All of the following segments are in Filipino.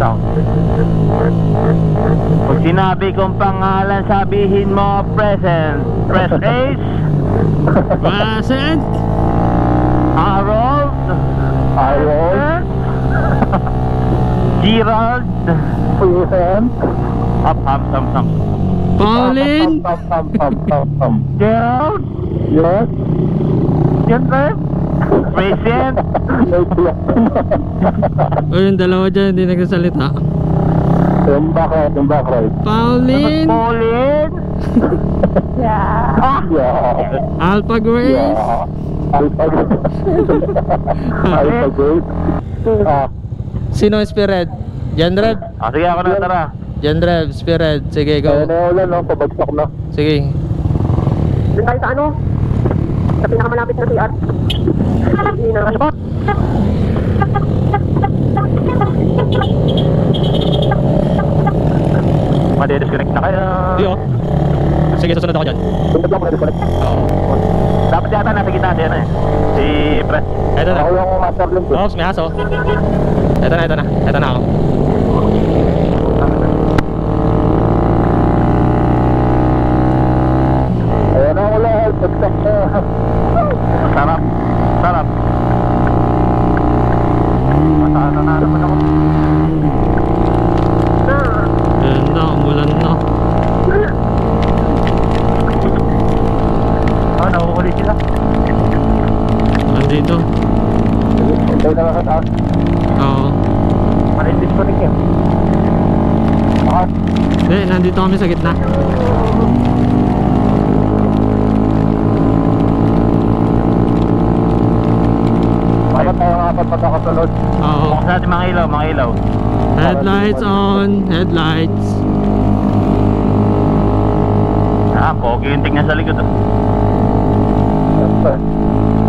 Sound. Pag sinabi kong pangalan, sabihin mo present. Press Ace. Present. Harold. Harold. Gerald. Present. Up, Pauline. Gerald. Yes. Yan ba? Present. O yung dalawa dyan hindi nagsasalita. Yung back right. Pauline. Pauline. Yeah. Alpha Grace. Yeah. Alpha Grace. Sino Spirit? Janrev. Sige, ako na, tara. Janrev, Spirit. Sige, Kaya go. na ulan, no? Pabagsak na. Sige. Doon tayo sa ano? Sa pinakamalapit na CR. Hindi na ako. Madi-disconnect na kayo. Iyo. Sige, susunod ako dyan. Punta lang ako na. Oo. Dapat yata nasa gitna din eh. Si Press. Eto na. Ako yung master link. Ops, may aso. Eto na ako. Ayan na ulan. Pagsak na. Sarap. Sarap. Masana na naman ako. Ayan na, umulan na. Nahuhuli sila. Nandito. Tayo na lang sa taas. Oo. Madi-disconnect yun. Hindi, nandito kami sa gitna. Bakit tayo apat magkakasunod? Oo. Bukas natin mga ilaw. Headlights on. Headlights. Pogi yung tingnan sa likod.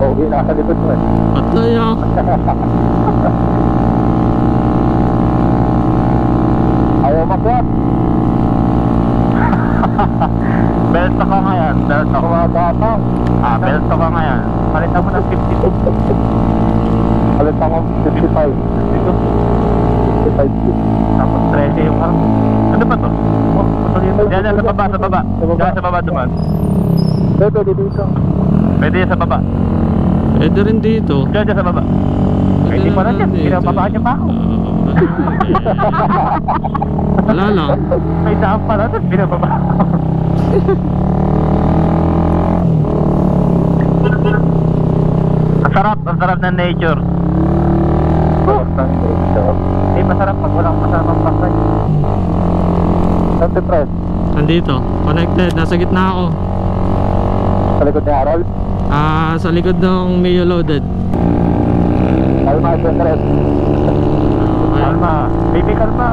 Okay, nasa likod mo eh. Patay ah. Ayaw makwat. Belto ka ngayon. Belto Ako ka. mga batang. Belto ka ngayon. Palitan mo ng 52. Alit ako 55. 55. Tapos 13 yung harap. Ano ba to? Diyan sa baba. Diyan sa baba duman. Pwede dito. Pwede yan sa baba. Pwede rin dito. Diyan sa baba. Pwede pa na dyan. Pinababaan niya pa ako. Wala lang. May daan pa na dyan. Pinababa ako. Ang sarap ng nature. Hindi masarap pag walang masamang pasay. Saan si Fred? Nandito. Connected. Nasa gitna ako. Sa likod ni Harold? Sa likod ng Mio Loaded. Kalma siya Fred. Okay. Kalma. Baby, kalma.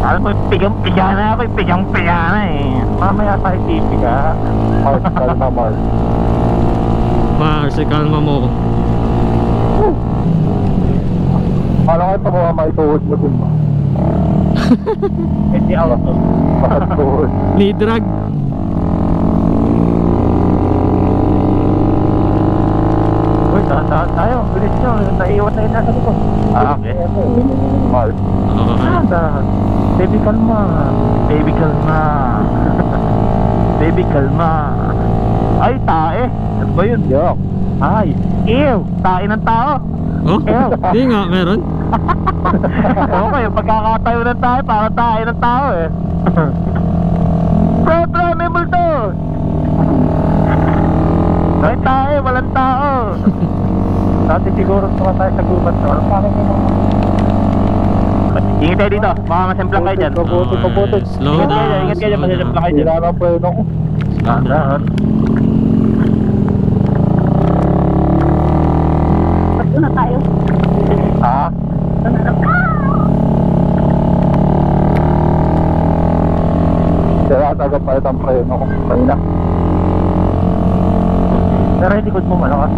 Alam mo, pigang-piga na ako. Pigang-piga na eh. Mamaya tayo pipiga. Mars, kalma Mars. Mars, kalma mo. Paano kayo pa mga maituhod mo dun ba? Hindi ako. Bakit tuhod? Need drag. Uy, tahan tayo. Bilis nyo. Naiwan na yun nasa likod. Okay. Mars. Dahan. Baby, kalma. Baby, kalma. Baby, kalma. Ay, tae. Ano ba yun? Yok. Ay, ew. Tae ng tao. Oh? Di nga, meron. Okay, pagkakatayo ng tayo, para tayo ng tao eh. Bro, may multo. Ay, tayo, walang tao. Dati siguro tuwa tayo sa gubat. Ano pa rin yun? Ingat kayo dito, baka masemplang kayo dyan. Pabuti. Slow down. Ingat kayo dyan, masemplang kayo dyan. Sila ng preno ko. Dahan. Ba't na tayo? Ha? Sila tagap pa itang preno ko. Pahila. Pero yung likod mo malakas.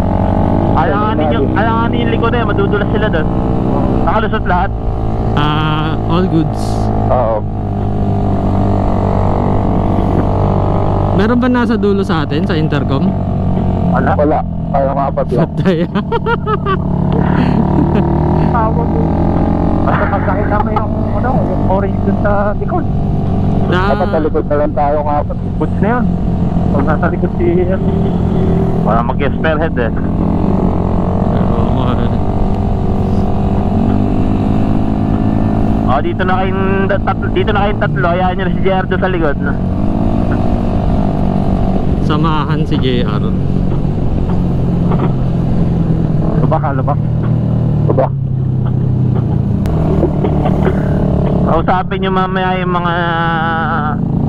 Alanganin yung likod eh, madudulas sila doon. Nakalusot lahat. All goods. Oo. Meron ba nasa dulo sa atin sa intercom? Wala. Wala. Ayaw nga pa biyak. Patay. dun sa likod. Dapat sa likod na lang tayo nga. Boots na yun. Pag nasa likod si... Wala mag-spearhead eh. Oo, Oh, dito na kayong tatlo. Hayaan nyo na si JR doon sa likod. samahan si JR. Lubak ha, lubak. Lubak. Kausapin nyo mamaya yung mga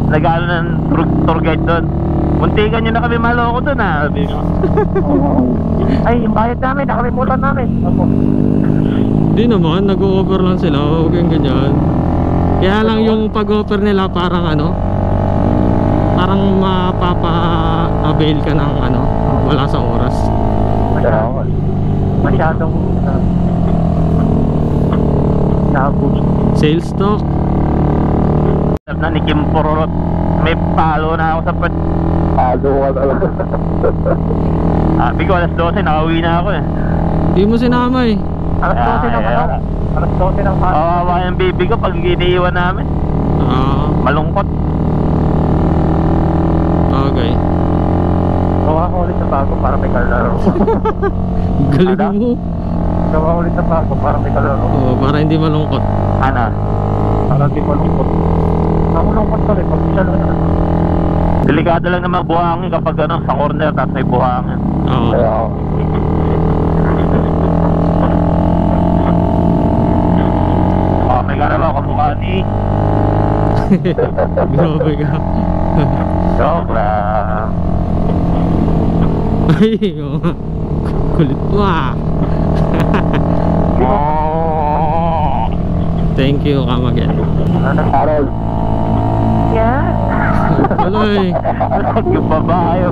nag-ano ng tour guide doon. Muntikan nyo na kami maloko doon ha. Sabi nyo. Ay, yung bayad namin, nakalimutan namin. Opo. Di naman, nag-o-offer lang sila. Huwag yung ganyan. Kaya lang yung pag-offer nila parang ano, parang mapapa-avail ka ng ano, wala sa oras. Masyadong na-boost. Sales talk. Na ni Kim Pororot. May palo na ako sa pet. Palo ka talaga. Sabi ko alas 12 nakauwi na ako eh. Di mo sinama eh. Alas 12 ng ano? Alas 12 ng hapon. Kawawa yung baby ko pag iniiwan namin. Malungkot. Okay. Gawa ko ulit sa bago para may kalaro. Galing mo. Gawa ulit sa bago para may kalaro. Oo, para hindi malungkot. Ano? Para di malungkot. Nakulungkot ko rin pag siya lang. Delikado lang naman buhangin kapag ano, sa corner tapos may buhangin. Oo. Kaya ako. Oh, may garabaw kamukha ni Grabe ka. Joke lang. Ay, oo nga. Kulit mo ah. Oh. Thank you, come again. Harold. Yeah. Tuloy. Alam yung babae.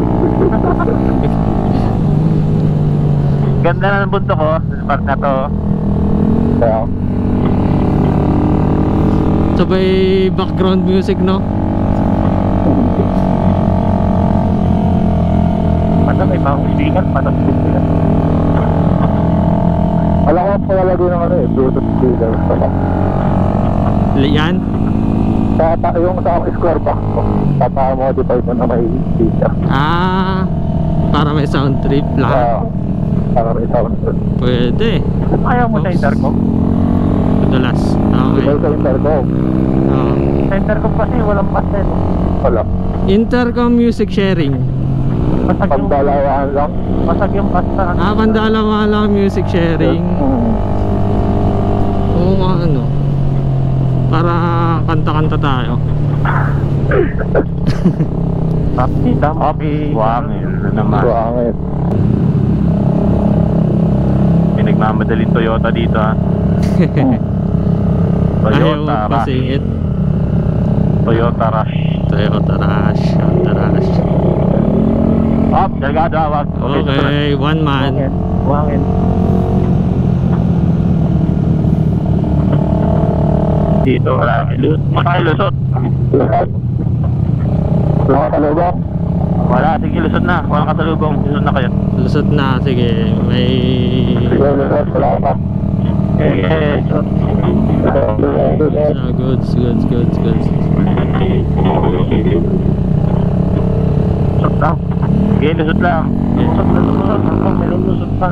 Ganda na ng bunto ko sa part na to. Kaya ako. Sabay background music, no? Pata may mga speaker, pata speaker. Alam ko pa lagi ng ano eh, Bluetooth speaker. Yan. Yung sa square box ko, modify mo na may speaker. Ah, para may sound trip lang. Para may sound. Pwede. Ayaw mo sa intercom? Madalas. Okay. Ito sa intercom. Oo. Sa intercom kasi walang pastel. Wala. Intercom music sharing. Basag yung, Pagdalawaan lang. basag yung basta. Ah, pandalawa lang music sharing. Oo nga, ano. Para kanta-kanta tayo. Tapi, tapi. Buhangin na naman. Buhangin. May nagmamadaling Toyota dito ha. Ayaw Toyota Rush. pasingit. Toyota Rush. Toyota Rush. Toyota Rush. Up, delgado awag. Okay, one man. Buhangin. Buhangin. Dito wala. Matay lusot. Wala ka talubok. Wala, sige lusot na. Walang kasalubong. Lusot na kayo. Lusot na, sige. May... Wala ka. Goods. Lusot lang. Sige, lusot lang. Lusot na lusot. Hanggang may lusot pa.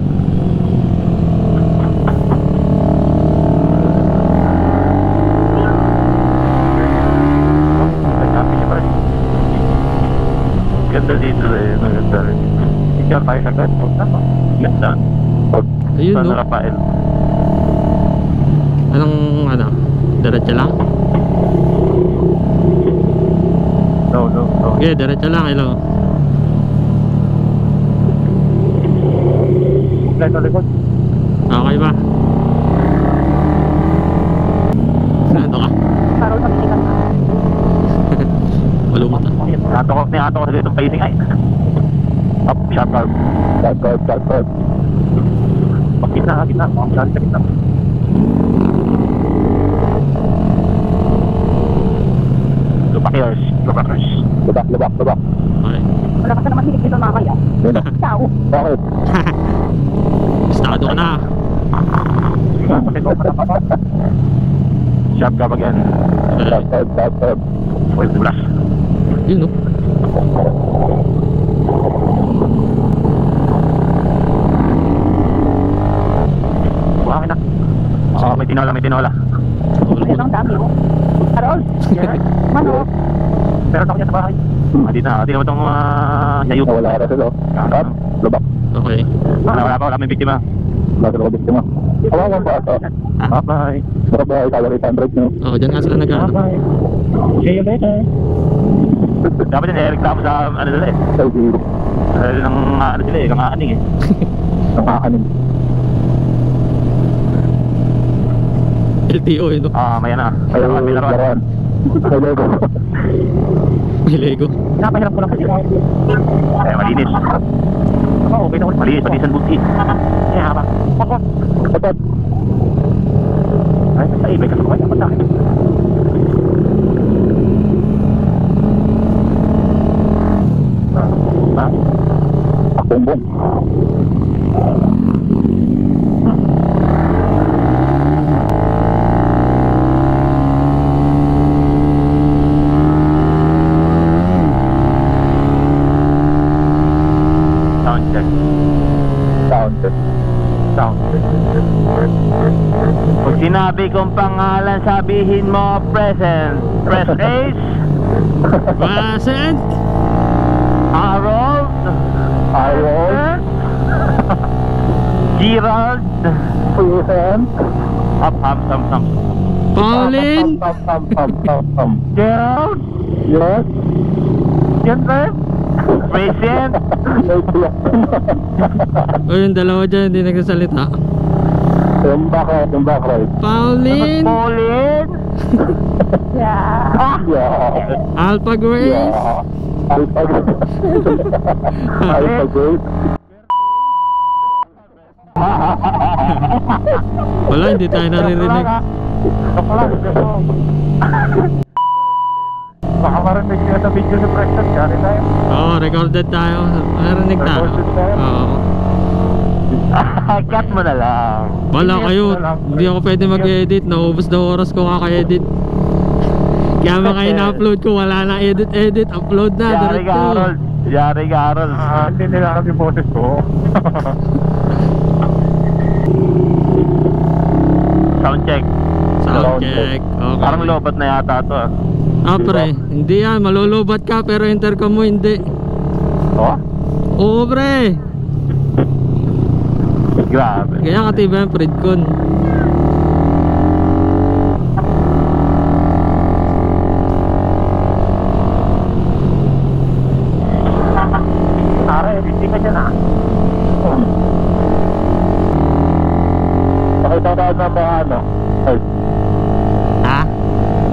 Ganda dito eh. Maganda rin. Ikaw tayo sa gat. Ganda. Ayun, San no? Rafael. Anong, ano? Diretso lang? No. Okay, diretso lang. Hello. Ito likod. Okay ba? Ano ka? Parang sa pilikan. Malumot ah. Nato ko dito pacing ay. Up, shot out. Shotguard. Kita. Mga kita. Lupakers. Lubak. Okay. Wala ka naman hilig dito mamaya. Ciao. Bakit? Estado ka na. Sharp kapag yan. Tatad. Wait, blast. Yun no. Buhangin na. May tinola, may tinola. Ayan ang dami mo. Karol. Manok. Meron ako yan sa bahay. Hindi na, hindi naman itong yayo. Wala ka sila. Cut. Lubak. Okay. Wala may biktima. Wala ka biktima. Kawawa ba ito? Bye. Bye-bye. Kala 800 nyo. Oo, dyan nga sila nag-ano. See you later. Dapat yan, reklamo sa ano nila eh. Sa zero. Ng ano sila eh, kang-aaning eh. Nakakanin. LTO yun no. Maya na. Ayaw, May laruan. laruan. May Lego. May Lego. Napahirap ko lang kasi. Malinis. Okay na ulit. Malinis ang buti. Kaya ba? Tatad. Ay, sa ibig ako kaya pa tayo. Bumbong. Sound check. Sound. Pag sinabi kong pangalan, sabihin mo present. Press Ace. Present! Harold. Harold. Gerald. Susan. Up, sam. Pauline! Gerald. Yes. Yan ba? Present. O yung dalawa dyan hindi nagsasalita. Yung back right. Pauline! Pauline. Yeah. Yeah. Alpha Grace! Yeah. Alpha Grace. Wala, hindi tayo naririnig. Baka marinig niya sa video ni Preston. Kari tayo. Oo, recorded tayo. Narinig tayo. Recorded tayo? Oo. Cut mo na lang. Wala Yes, kayo. wala. Hindi ako pwede mag-edit. Naubos na oras ko kaka-edit. Kaya mga ina-upload ko, wala na edit. Upload na. Yari ka, Harold. Yari ka, Harold. Hindi nila kasi boses ko. Sound check. Sound check. Okay. Parang lobat na yata ito ah. Pre. Hindi yan. Malulubat ka pero intercom mo hindi. Oh? Oo, pre. Grabe. Kaya katiba yung Predcon. Are, hindi ka dyan ah. Pakita ka na ba ano? Ay, Ha?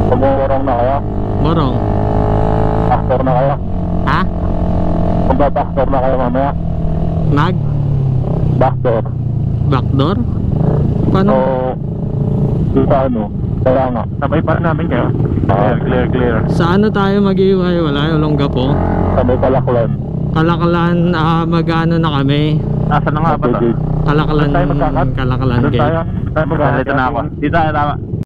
pumurong na kayo? Morong. Actor na kayo? Ha? Magba-backdoor na kayo mamaya? Mag? Backdoor. Backdoor? Paano? So, sa ano? Kaya nga. Sabay pa namin kayo. Clear. Sa ano tayo mag-iway? Wala, Olongapo. Sa may kalaklan. Kalakalan, mag-ano na kami. Nasaan na nga ba ito? Kalakalan, Doon tayo magkakat? Kalakalan Doon gate. tayo. Tayo Dito na ako. Dito tayo, tama.